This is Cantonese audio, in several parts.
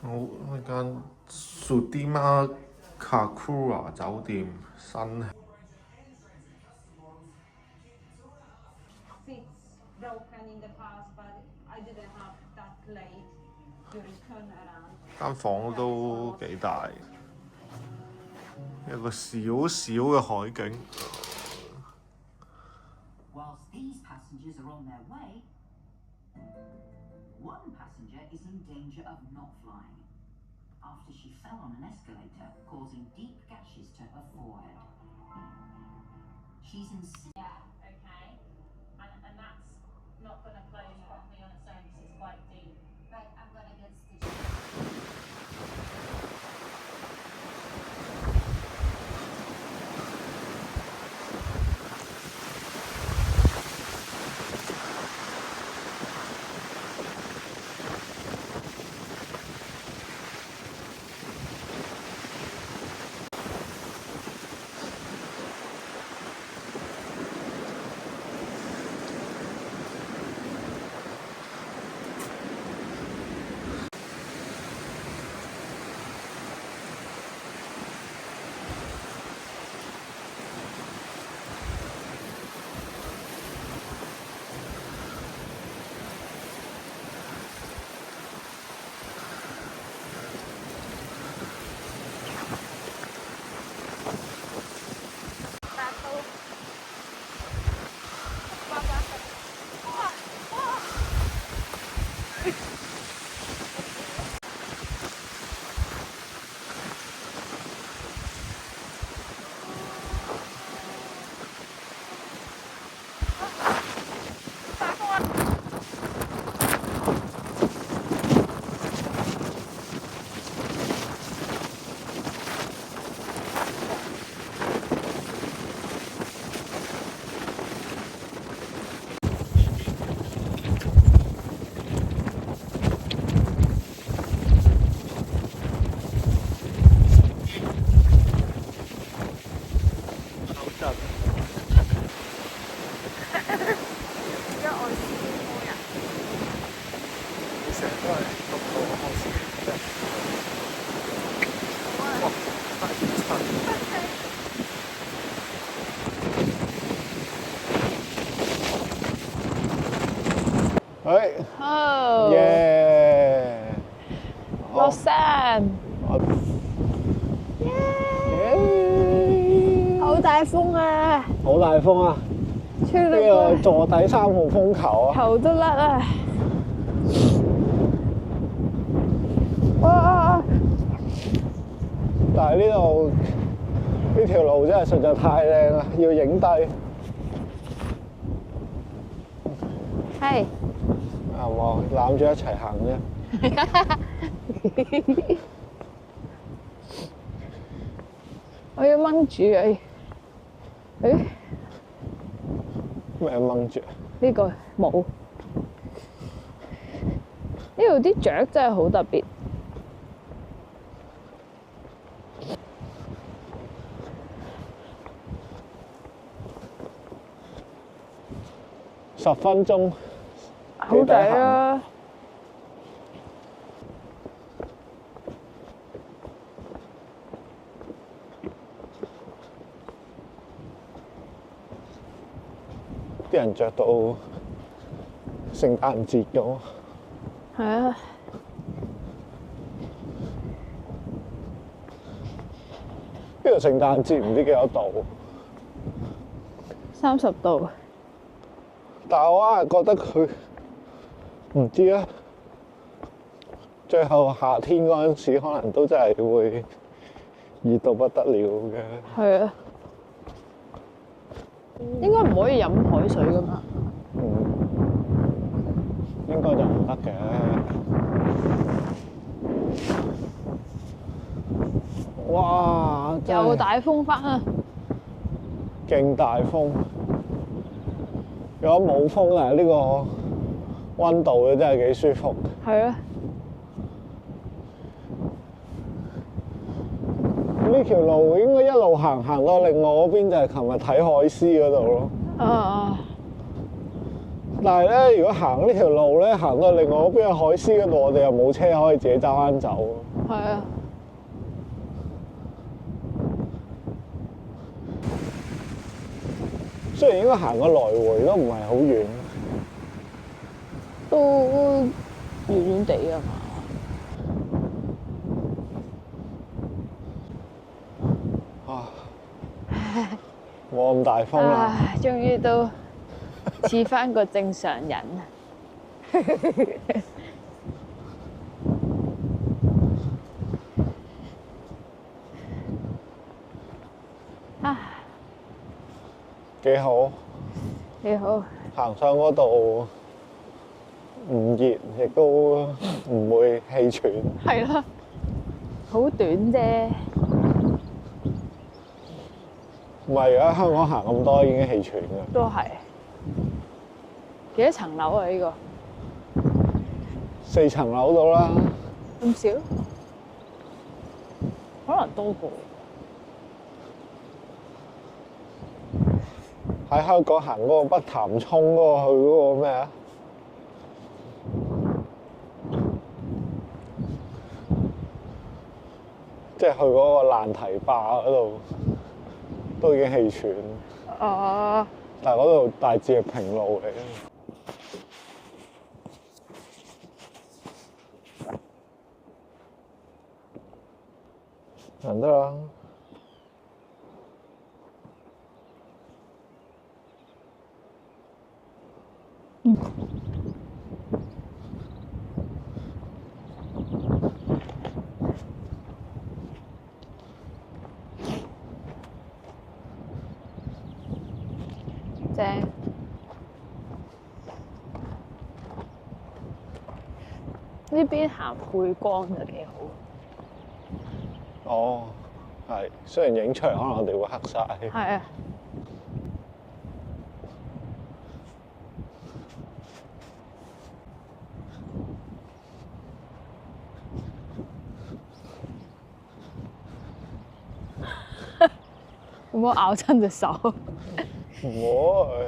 我嗰間 Sudima Kakura 酒店新起。Seats broken in the past, but I didn't have that late during turnaround. 間房都幾大，有個小小嘅海景。Whilst these passengers are on their way, one passenger is in danger of not flying after she fell on an escalator, causing deep gashes to her forehead. She's in. Yeah, okay. And that's not going to close properly on its own because it's quite deep. Right, I'm going to get stitches. Oh, 耶！落山，好大風啊！好大風啊！吹到呢個個坐底3號風球啊！頭都甩啊！哇！但係呢條路真係實在太靚啦，要影低。係。啱喎，攬住一齊行啫。我要掹住啊！誒，咩掹住？呢個冇。呢度啲雀真係好特別。10分鐘，好抵啊！啲人着到聖誕節咁。係啊！呢度聖誕節唔知幾多度30度。但係我硬係覺得佢唔知啊，最後夏天嗰陣時，可能都真係會熱到不得了嘅。係啊，應該唔可以飲海水㗎嘛？應該就唔得嘅。哇！又大風翻啊！勁大風。如果冇風咧，呢個溫度咧真係幾舒服。係啊。呢條路應該一路行到另外嗰邊，就係琴日睇海獅嗰度咯。啊！但係咧，如果行呢條路咧，行到另外嗰邊嘅海獅嗰度，我哋又冇車可以自己揸翻走。係啊，雖然應該行個來回都唔係好遠。都遠遠地啊嘛。啊，冇咁大風啦。唉，終於都似翻個正常人。啊，幾好，幾好。行上嗰度唔熱，亦都唔會氣喘。係啦，好短啫。唔係而家香港行咁多已經氣喘㗎。都係。幾多層樓啊？呢個4層樓到啦。咁少？可能多過。喺香港行嗰個北潭涌嗰個去嗰個咩啊？即係去嗰個爛堤壩嗰度，都已經氣喘。哦。但係嗰度大致係平路嚟嘅。行得啦。正。呢邊行背光就幾好。哦，係。雖然影出嚟可能我哋會黑晒。係啊。有冇咬親隻手？唔會。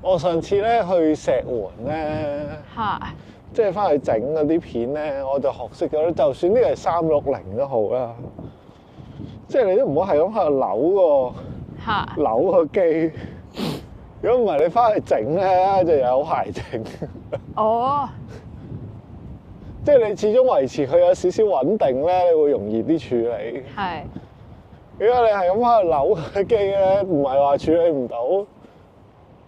我上次咧去石門咧，係。即係翻去整嗰啲片咧，我就學識咗，就算呢個係360都好啦，即係你都唔好係咁喺度扭個機。如果唔係你翻去整咧，就有排整。哦。即係你始終維持佢有少少穩定咧，你會容易啲處理。係。如果你係咁喺度扭個機咧，唔係話處理唔到，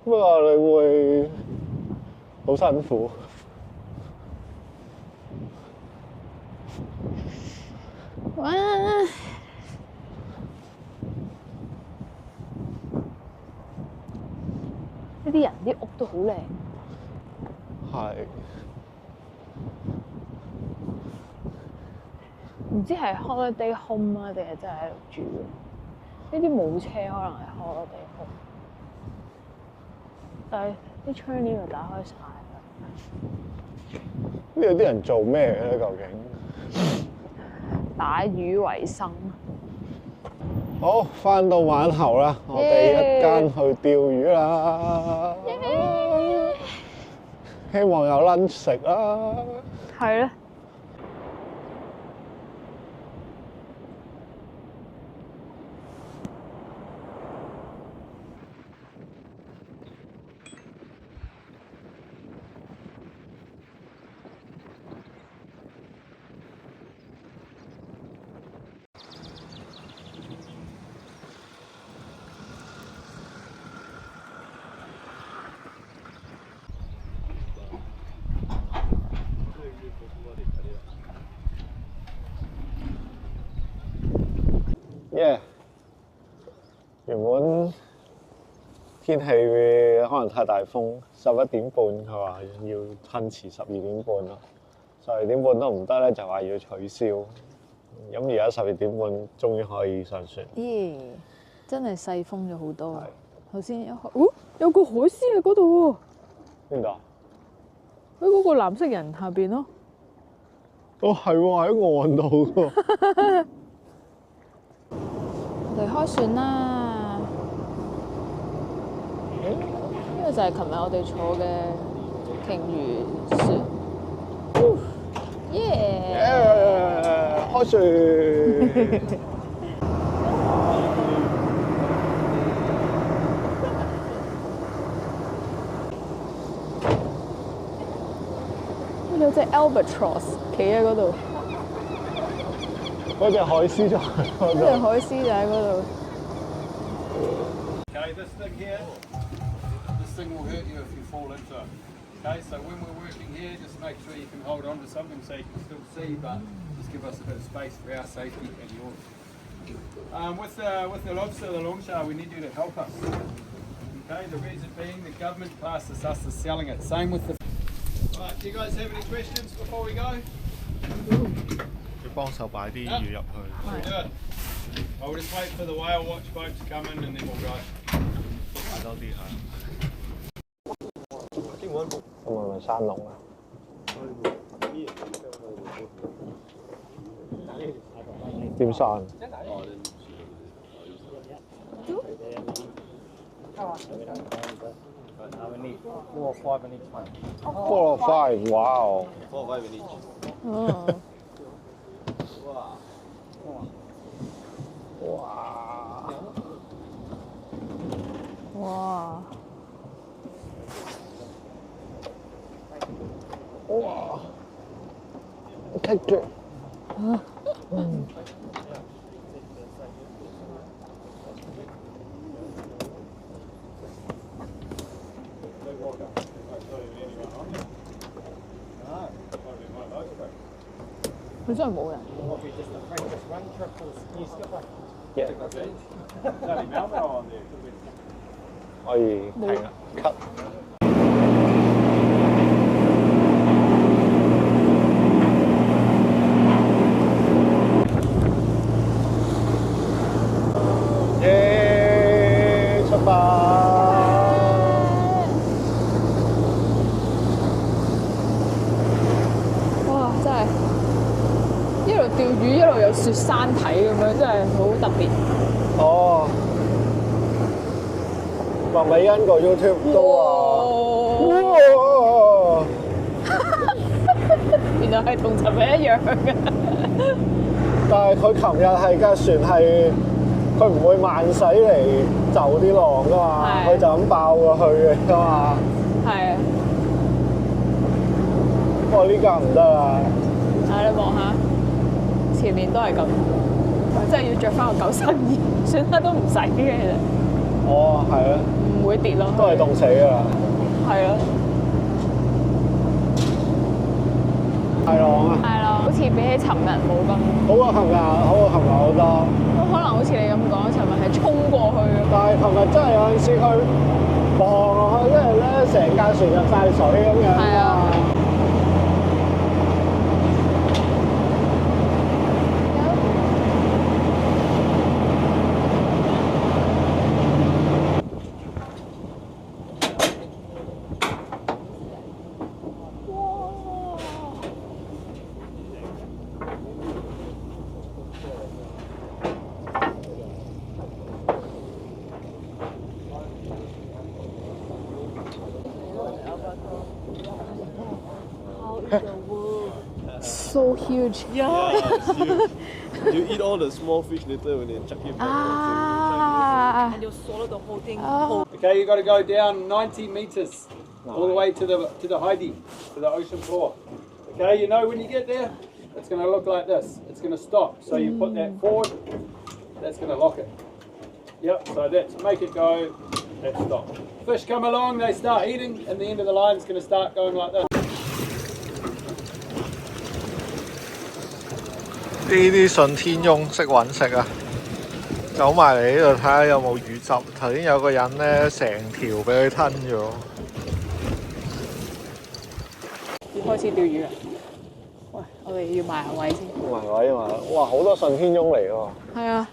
不過你會好辛苦。哇！呢啲人啲屋都好靚。係。唔知係 holiday home 啊，定係真係喺度住？呢啲冇車，可能係 holiday home。但係啲窗簾就打開晒啦。呢度啲人做咩嘅咧？究竟？打魚為生。好，翻到碼頭啦，我哋一間去釣魚啦。希望有 lunch 食啦。係咧。耶！原本天氣可能太大風，11點半佢話要褪遲12點半咯，12點半都唔得咧，就話要取消。咁而家12點半終於可以上船。咦！真係細風咗好多。頭先有個海獅喺嗰度喎。邊度啊？喺嗰個藍色人下邊咯。哦，係喎，喺岸度喎。我哋開船啦！個就係琴日我哋坐嘅鯨魚船。耶！開船！有隻 albatross 企喺嗰度，嗰隻海獅就喺嗰隻度。海獅就喺嗰度。 Okay, this thing here, this thing will hurt you if you fall into it. Okay, so when we're working here, just make sure you can hold on to something so you can still see, but just give us a bit of space for our safety and yours. With the lobster, the longshore, we need you to help us. Okay, the reason being the government classes us as selling it. Same with the. Right, do you guys have any questions before we go? 要幫手擺啲魚入去。 We'll do it. I'll just wait for the whale watch boat to come in and then we'll go. 擺多啲嚇。咁係咪山龍啊？點山？ 4 or 5 in each one. 4 or 5， wow！ 4 or 5 in each. 哦，哇！哇！哇！棘住。佢真係冇人。 Yeah. Bloody Melbourne on there. 可以停啦，cut。耶！出發！哇！真係一路釣魚一路有雪山睇咁樣，真係好特別。哦，麥美恩個 YouTube 都話，哇！原來係同尋日一樣嘅。但係佢琴日係架船係，佢唔會慢駛嚟就啲浪噶嘛，係佢就咁爆過去嘅噶嘛。係啊，不過呢架唔得啦。你望下，前面都係咁，真係要着翻個救生衣，算啦都唔使嘅其實，哦，係啊，唔會跌落去。都係凍死㗎啦。係咯，大浪啊！係咯，好似比起尋日冇咁，好過琴日，好過琴日好多。都可能好似你咁講，尋日係衝過去嘅。但係琴日真係有陣時佢望落去，跟住咧成架船入晒水咁樣。係啊。So huge. Yeah. you eat all the small fish later when they chuck it back. Ah. And you'll swallow the whole thing. Okay, you got to go down 90 meters all the way to the Heidi, to the ocean floor. Okay, you know when you get there, it's going to look like this. It's going to stop. So you put that forward. That's going to lock it. Yep. So that's make it go. That's stop. Fish come along, they start eating, and the end of the line is going to start going like this. 呢啲順天翁識揾食啊！走埋嚟呢度睇下有冇魚汁。頭先有個人咧，成條俾佢吞咗。要開始釣魚啦！喂，我哋要埋下位先。埋位啊嘛！哇，好多順天翁嚟喎。係啊。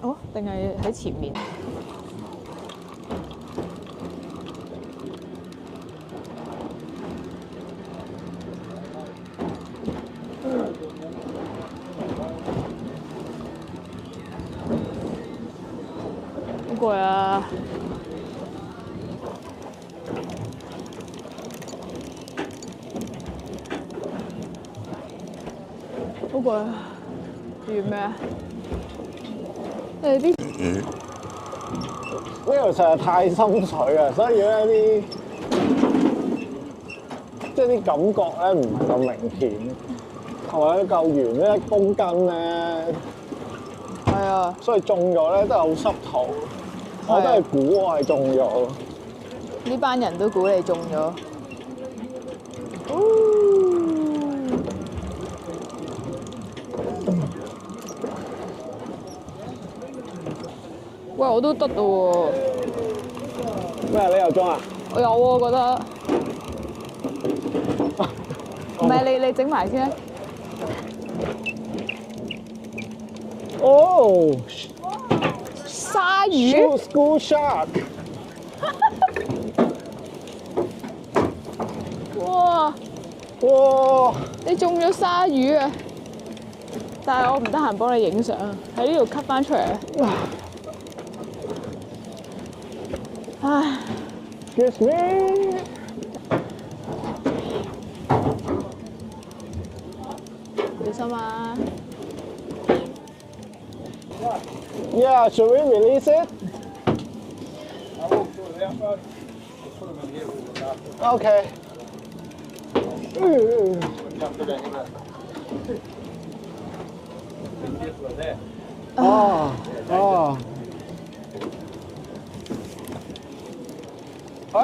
哦，定係喺前面？好攰啊！完咩啊？你哋啲呢度實在太深水啊，所以咧即係啲感覺咧唔係咁明顯，同埋啲嚿圓咧1公斤咧，係啊，所以中咗咧都係好濕土，我都係估我係中咗。呢班人都估你中咗。喂，我都得喎。咩？你又中啊？我有喎，我覺得。唔係你整埋先啊！哦鯊魚。 ，school shark。哇！哇！你中咗鯊魚啊！但係我唔得閒幫你影相，喺呢度 cut 翻出嚟啊！唉 Excuse me。小心啊！ Yeah, should we release it? I'll walk through the outside. Just put them in here. We'll look after them. Okay. Come to that here. Be careful of that. 哦哦。哎！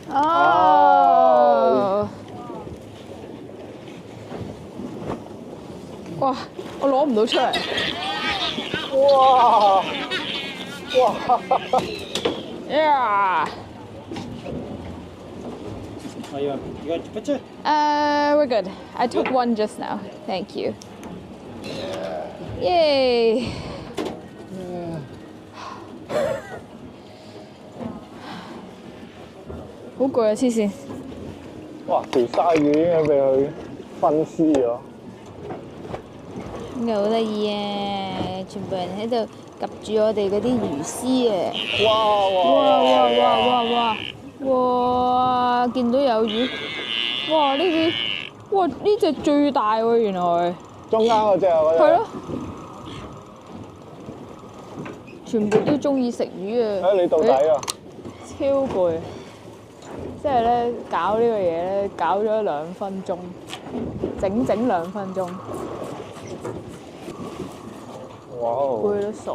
哦！哇！我攞唔到出嚟。哇！哇！ Yeah. Are you got your picture? We're good. I took one just now. Thank you. Yay. 好攰啊！黐線。哇！條鯊魚已經俾佢分屍咗。好得意啊！全部人喺度及住我哋嗰啲魚絲啊！哇！哇！哇！見到有魚，哇！呢啲，哇！呢隻最大喎，原來。中間嗰隻啊，嗰隻。係咯。全部都中意食魚啊！誒，你到底啊？超攰，即係咧搞呢個嘢咧，搞咗2分鐘，整2分鐘，哇！攰到傻。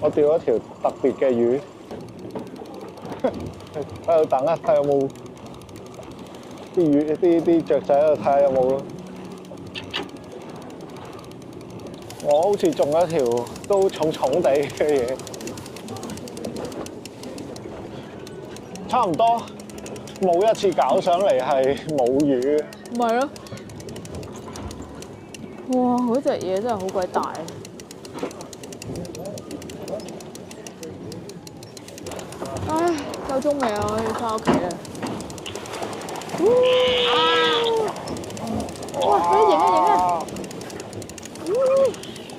我釣咗條特別嘅魚，喺度等啊，睇有冇啲魚啲雀仔喺度睇下有冇咯。我好似中咗條都重重地嘅嘢，差唔多冇一次搞上嚟係冇魚嘅。咪咯，哇！嗰隻嘢真係好鬼大。唉，夠鐘未啊？我要翻屋企啦。哇！你影啊！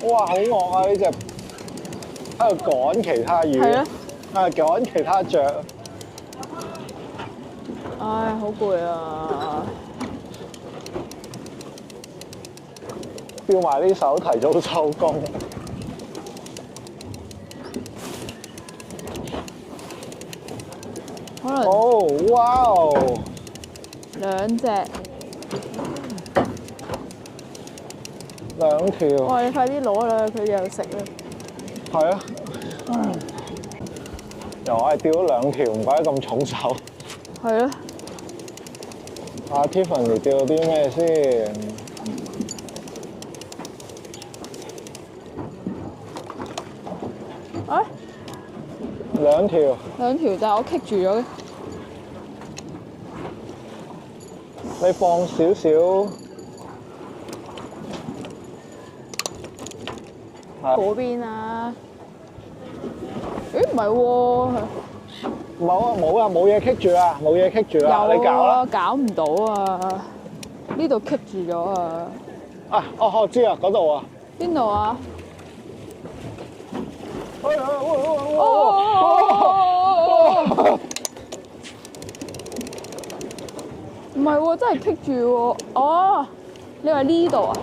哇！好惡啊！呢只喺度趕其他魚，係啊，趕其他雀。唉，好攰啊！吊埋啲手，提早收工。可能哦，哇哦2隻。 2條。哇！你快啲攞啦，佢又食啦。係啊。又我係釣咗2條，唔怪得咁重手。係咯。阿 Tiffany 釣咗啲咩先？啊？2條。2條，但係我棘住咗嘅。你放少少。嗰邊啊？咦？唔係喎。冇啊，冇嘢棘住啊，冇嘢棘住啊，你搞啦。搞唔到啊！呢度棘住咗啊！啊，我知啊，嗰度啊。邊度啊？真係棘住喎！哦，你話呢度啊？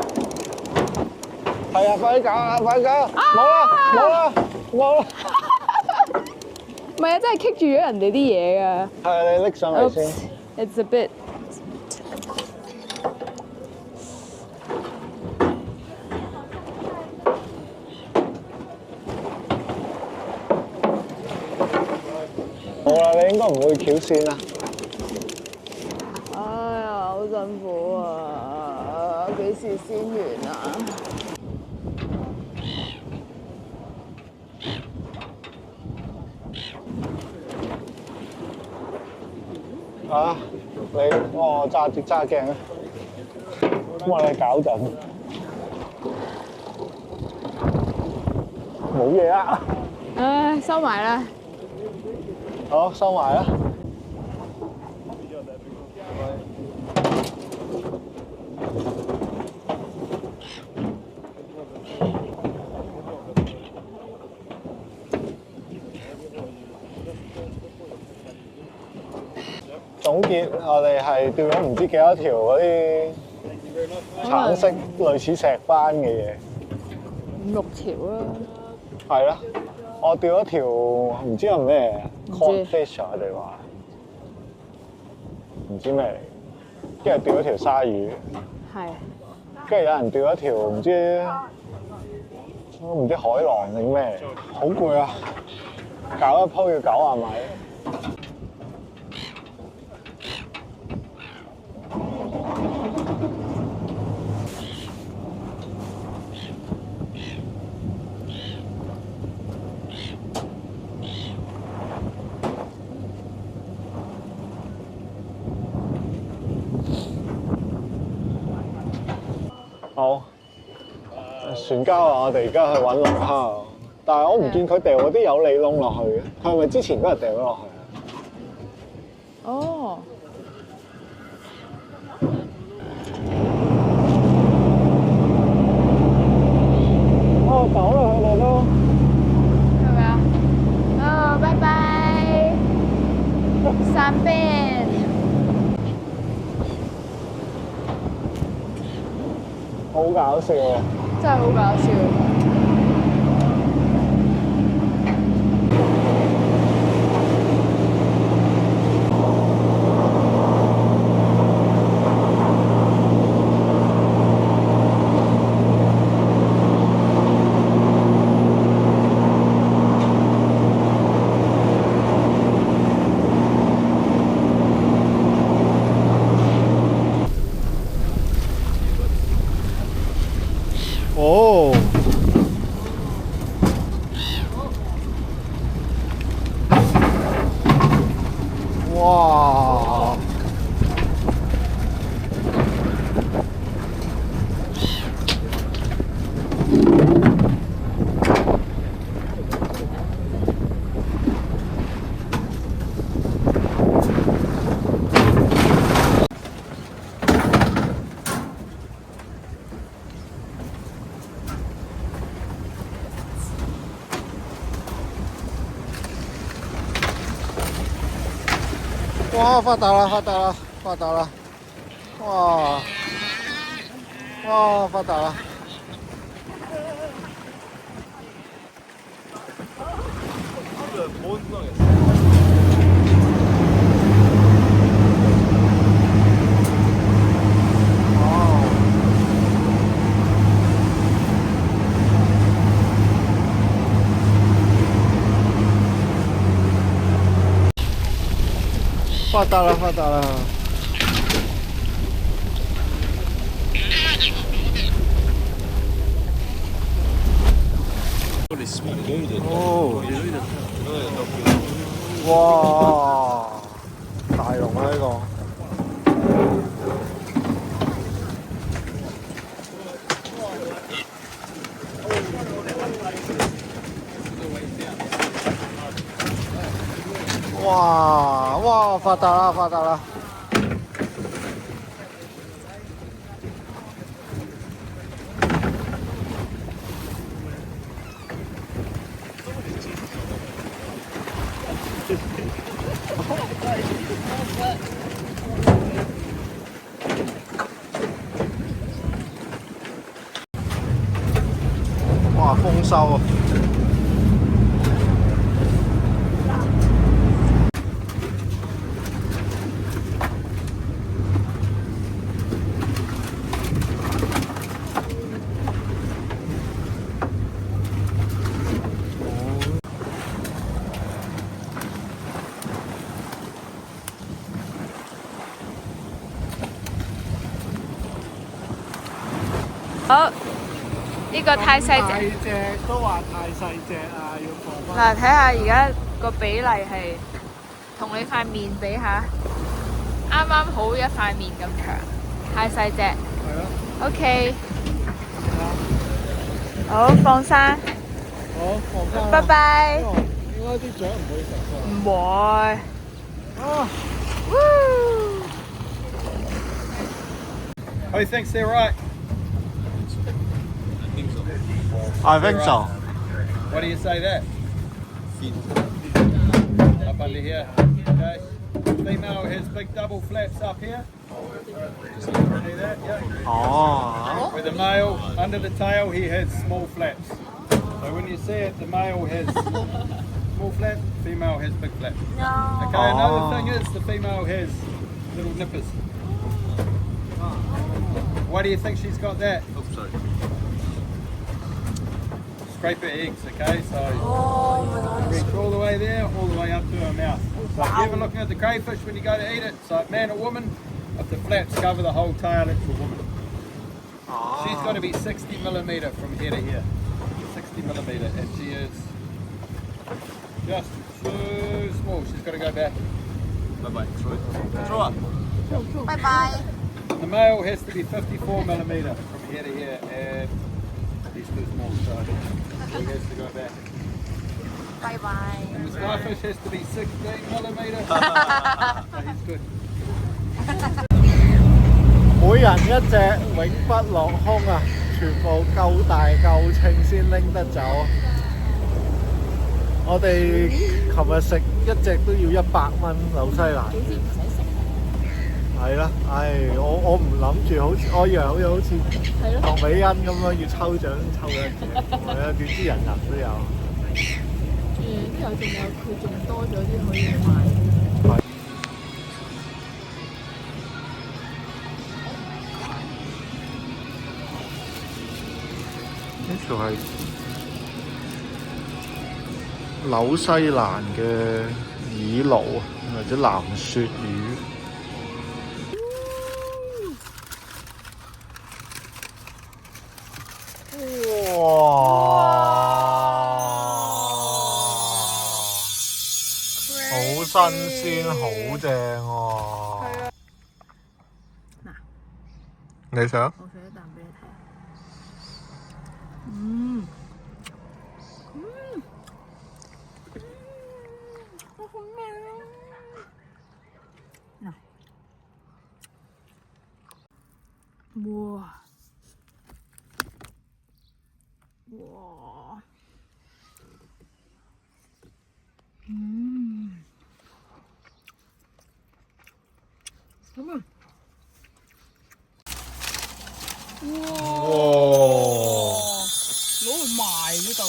係啊，快啲搞啊！快啲搞！冇啦，冇啦，冇啦！唔係啊，真係棘住咗人哋啲嘢㗎。係啊，你拎上嚟先。 It's a bit。冇啦，你應該唔會翹線啦。哎呀，好辛苦啊！幾時先完啊？啊，你我揸鏡啊，咁我哋搞陣。冇嘢啊！唉，收埋啦。好，收埋啦。總結，我哋係釣咗唔知幾多條嗰啲橙色類似石斑嘅嘢。5、6條啦。係啦，我釣咗條唔知係咩 codfish 啊，佢哋話唔知咩嚟，跟住釣咗條鯊魚，係。跟住有人釣咗條唔知海狼定咩嚟，好攰啊！搞一鋪要90米。好，船家話我哋而家去揾龍蝦，但係我唔見佢掉嗰啲有你窿落去嘅，佢係咪之前嗰日掉咗落去啊？哦。哦，走啦佢哋都。係咪啊？哦，拜拜。三邊。好搞笑啊！真係好搞笑。哦，哇！哇！發達啦！發達啦！發達啦！哇！哇！發達啦！發達啦！發達啦！哦！哇！大龍啊呢個！哇！哇！發達啦！發達啦！收。好，呢個太細隻。隻都話太細隻啊，要放嗱，睇下而家個比例係同你塊面比下，啱啱好一塊面咁長，太細隻。係咯。OK。好，放生。好，放生。拜拜。應該啲雀唔會食㗎。唔會。啊！ Who thinks they're right? I think so. What do you say that? Up under here. Okay. Female has big double flaps up here. See that? Yeah. 哦。 Where the male, under the tail, he has small flaps. So when you see it, the male has small flap, female has big flap. No. Okay, another thing is the female has little nippers. Why do you think she's got that? Oh, sorry. Scrape her eggs, okay? So reach all the way there, all the way up to her mouth. So if you're ever looking at the crayfish when you go to eat it, so man or woman, if the flaps cover the whole tail, it's a woman. She's got to be 60 millimeter from here to here. 60 millimeter, and she is just so small. She's got to go back. Bye-bye. Throw up. Bye bye. The male has to be 54 millimeter from here to here, and he's too small, so he has to go back. Bye bye. And the starfish has to be 16 millimeter, so he's good. 每人一隻永不落空啊！全部夠大夠稱先拎得走。我哋琴日食一隻都要100蚊紐西蘭。係啦，唉，我唔諗住好似我以為好似唐美欣咁樣要抽獎抽一隻，係啊，點知人人都有。之後仲有佢仲多咗啲可以賣。呢條係紐西蘭嘅耳鱸或者藍鱈魚。哇！好新鮮，好正喎！嗱，你想？我食一啖俾你睇。好好味啊！嗱，哇！哇！哇！攞去賣嗰度。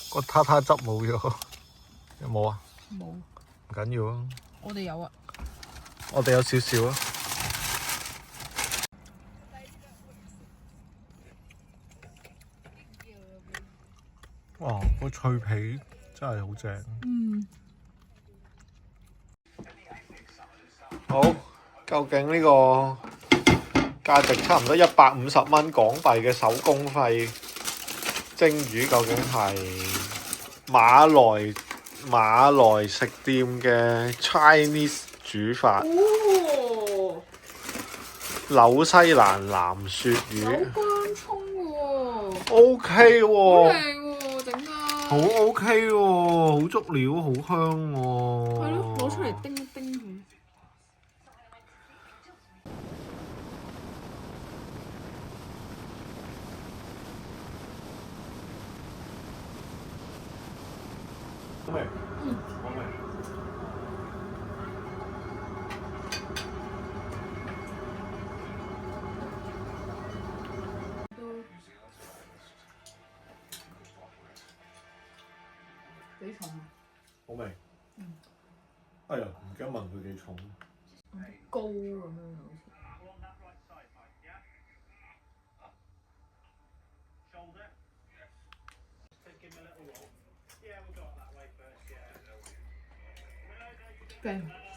個塔塔汁冇咗，有冇啊？冇，唔緊要啊，我哋有啊。我哋有少少啊。哇！個脆皮真係好正。好，究竟呢個價值差唔多150蚊港幣嘅手工費蒸魚，究竟係馬來食店嘅 Chinese 煮法？紐西蘭藍鱈魚。乾葱喎。OK 喎。好靚喎，整得。好 OK 喎，好足料，好香喎。係咯，攞出嚟叮一叮佢。幾重啊？好味。哎呀，唔記得問佢幾重。高咁樣好似。勁。